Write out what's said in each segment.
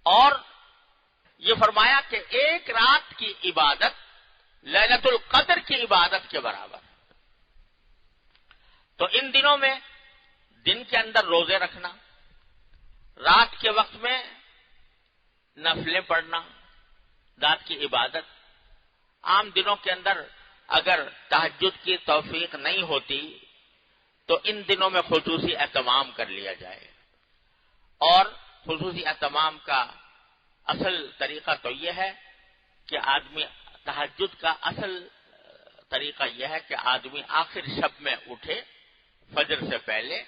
اور یہ فرمایا کہ ایک رات کی عبادت لیلۃ القدر کی عبادت کے برابر. تو ان دنوں میں دن کے اندر روزے رکھنا، رات کے وقت میں نفلیں پڑھنا، رات کی عبادت. عام دنوں کے اندر اگر تہجد کی توفیق نہیں ہوتی تو ان دنوں میں خصوصی اہتمام کر لیا جائے. اور خصوصی اہتمام کا اصل طریقہ تو یہ ہے کہ آدمی تہجد کا اصل طریقہ یہ ہے کہ آدمی آخر شب میں اٹھے فجر سے پہلے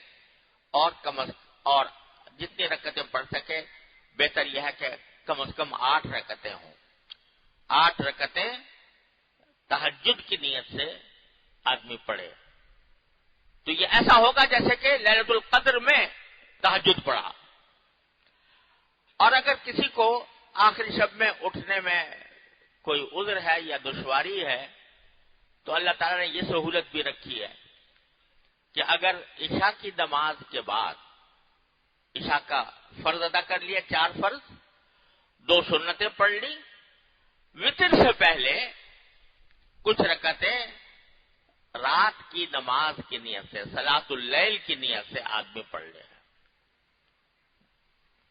اور جتنی رکعتیں پڑھ سکے بہتر یہ ہے کہ کم از کم 8 رکعتیں ہوں. 8 رکعتیں تہجد کی نیت سے آدمی پڑھے تو یہ ایسا ہوگا جیسے کہ لیلۃ القدر میں تہجد پڑھا. اور اگر کسی کو آخری شب میں اٹھنے میں کوئی عذر ہے یا دشواری ہے تو اللہ تعالیٰ نے یہ سہولت بھی رکھی ہے کہ اگر عشاء کی نماز کے بعد عشاء کا فرض ادا کر لیا، 4 فرض، 2 سنتیں پڑھ لی، وتر سے پہلے کچھ رکعتیں رات کی نماز کی نیت سے، صلاۃ اللیل کی نیت سے آدمی پڑھ لے.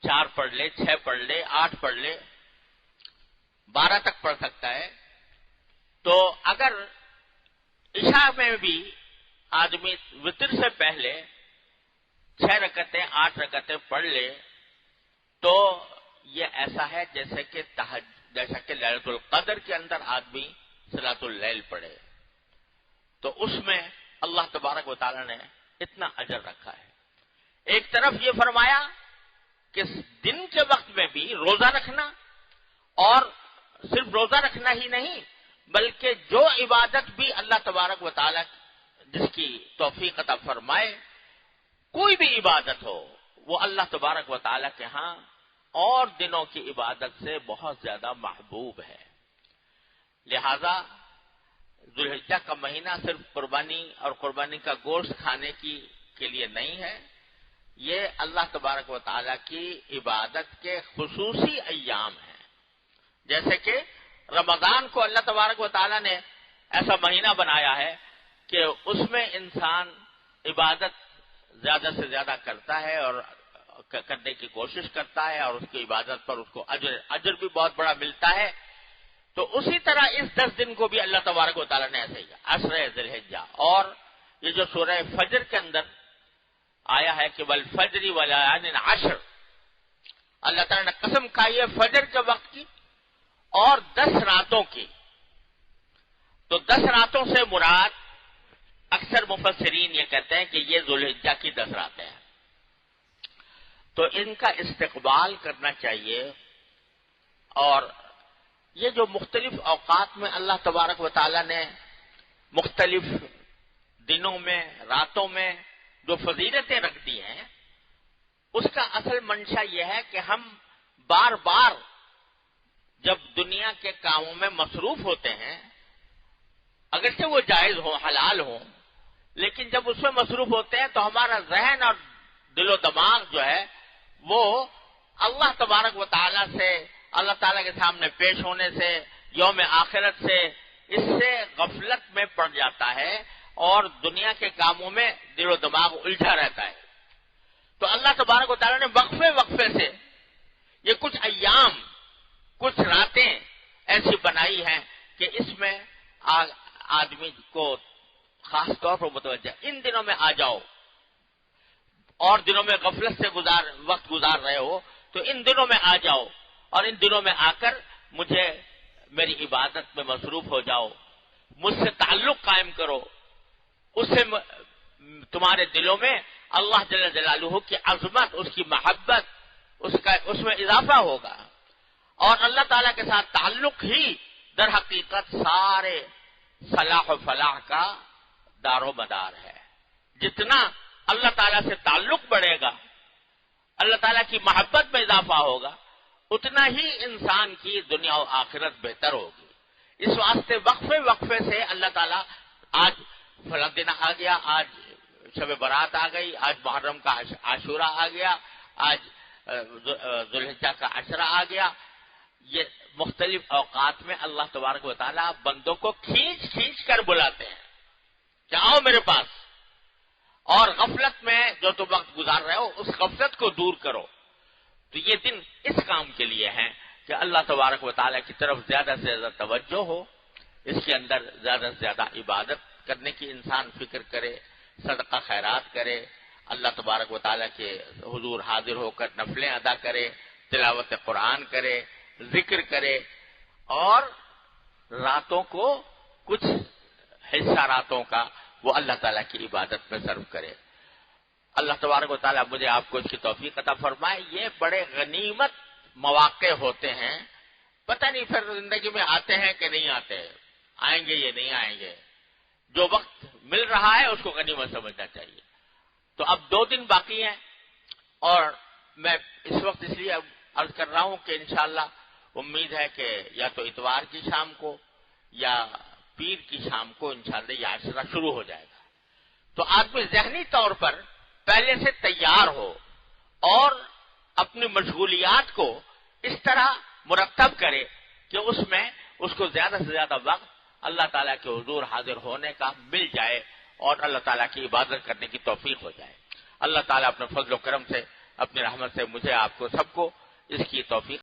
4 پڑھ لے، 6 پڑھ لے، 8 پڑھ لے، 12 تک پڑھ سکتا ہے. تو اگر عشاء میں بھی آدمی وتر سے پہلے 6 رکعتیں 8 رکعتیں پڑھ لے تو یہ ایسا ہے جیسے کہ لیلۃ القدر کے اندر آدمی صلاۃ اللیل پڑھے. تو اس میں اللہ تبارک و تعالی نے اتنا اجر رکھا ہے. ایک طرف یہ فرمایا کہ دن کے وقت میں بھی روزہ رکھنا، اور صرف روزہ رکھنا ہی نہیں بلکہ جو عبادت بھی اللہ تبارک و تعالی جس کی توفیق عطا فرمائے، کوئی بھی عبادت ہو، وہ اللہ تبارک و تعالی کے ہاں اور دنوں کی عبادت سے بہت زیادہ محبوب ہے. لہذا ذوالحجہ کا مہینہ صرف قربانی اور قربانی کا گوشت کھانے کے لیے نہیں ہے، یہ اللہ تبارک و تعالی کی عبادت کے خصوصی ایام ہیں. جیسے کہ رمضان کو اللہ تبارک و تعالی نے ایسا مہینہ بنایا ہے کہ اس میں انسان عبادت زیادہ سے زیادہ کرتا ہے اور کرنے کی کوشش کرتا ہے، اور اس کی عبادت پر اس کو اجر بھی بہت بڑا ملتا ہے. تو اسی طرح اس 10 دن کو بھی اللہ تبارک و تعالی نے ایسے ہی عشر ذی الحجہ. اور یہ جو سورہ فجر کے اندر آیا ہے کہ والفجر وليال عشر، اللہ تعالی نے قسم کھائی ہے فجر کے وقت کی اور 10 راتوں کی. تو 10 راتوں سے مراد اکثر مفسرین یہ کہتے ہیں کہ یہ ذوالحجہ کی 10 راتیں ہیں. تو ان کا استقبال کرنا چاہیے. اور یہ جو مختلف اوقات میں اللہ تبارک و تعالی نے مختلف دنوں میں راتوں میں جو فضیلتیں رکھ دی ہیں، اس کا اصل منشا یہ ہے کہ ہم بار بار جب دنیا کے کاموں میں مصروف ہوتے ہیں، اگرچہ وہ جائز ہوں حلال ہوں، لیکن جب اس میں مصروف ہوتے ہیں تو ہمارا ذہن اور دل و دماغ جو ہے وہ اللہ تبارک و تعالی سے، اللہ تعالیٰ کے سامنے پیش ہونے سے، یوم آخرت سے، اس سے غفلت میں پڑ جاتا ہے اور دنیا کے کاموں میں دل و دماغ الجھا رہتا ہے. تو اللہ تبارک و تعالیٰ نے وقفے وقفے سے یہ کچھ ایام، کچھ راتیں ایسی بنائی ہیں کہ اس میں آدمی کو خاص طور پر متوجہ، ان دنوں میں آ جاؤ، اور دنوں میں غفلت سے وقت گزار رہے ہو تو ان دنوں میں آ جاؤ، اور ان دنوں میں آ کر مجھے میری عبادت میں مصروف ہو جاؤ، مجھ سے تعلق قائم کرو. اس سے تمہارے دلوں میں اللہ جل جلالہ کی عظمت، اس کی محبت، اس میں اضافہ ہوگا. اور اللہ تعالیٰ کے ساتھ تعلق ہی در حقیقت سارے صلاح و فلاح کا دار و مدار ہے. جتنا اللہ تعالیٰ سے تعلق بڑھے گا، اللہ تعالیٰ کی محبت میں اضافہ ہوگا، اتنا ہی انسان کی دنیا و آخرت بہتر ہوگی. اس واسطے وقفے وقفے سے اللہ تعالیٰ، آج فلاں دن آ گیا، آج شب برات آ گئی، آج محرم کا عاشورہ آ گیا، آج ذوالحجہ کا عشرہ آ گیا. یہ مختلف اوقات میں اللہ تبارک و تعالیٰ بندوں کو کھینچ کھینچ کر بلاتے ہیں کہ آؤ میرے پاس، اور غفلت میں جو تم وقت گزار رہے ہو اس غفلت کو دور کرو. تو یہ دن اس کام کے لیے ہیں کہ اللہ تبارک و تعالیٰ کی طرف زیادہ سے زیادہ توجہ ہو، اس کے اندر زیادہ سے زیادہ عبادت کرنے کی انسان فکر کرے، صدقہ خیرات کرے، اللہ تبارک و تعالیٰ کے حضور حاضر ہو کر نفلیں ادا کرے، تلاوت قرآن کرے، ذکر کرے، اور راتوں کو کچھ حصہ راتوں کا وہ اللہ تعالیٰ کی عبادت میں صرف کرے. اللہ تبارک و تعالیٰ مجھے آپ کو اس کی توفیق عطا فرمائے. یہ بڑے غنیمت مواقع ہوتے ہیں، پتہ نہیں پھر زندگی میں آتے ہیں کہ نہیں آتے، آئیں گے یہ نہیں آئیں گے. جو وقت مل رہا ہے اس کو غنیمت سمجھنا چاہیے. تو اب 2 دن باقی ہیں، اور میں اس وقت اس لیے عرض کر رہا ہوں کہ انشاءاللہ امید ہے کہ یا تو اتوار کی شام کو یا پیر کی شام کو انشاءاللہ یہ عشرہ شروع ہو جائے گا. تو آدمی ذہنی طور پر پہلے سے تیار ہو اور اپنی مشغولیات کو اس طرح مرتب کرے کہ اس میں اس کو زیادہ سے زیادہ وقت اللہ تعالیٰ کے حضور حاضر ہونے کا مل جائے اور اللہ تعالیٰ کی عبادت کرنے کی توفیق ہو جائے. اللہ تعالیٰ اپنے فضل و کرم سے، اپنی رحمت سے مجھے آپ کو سب کو اس کی توفیق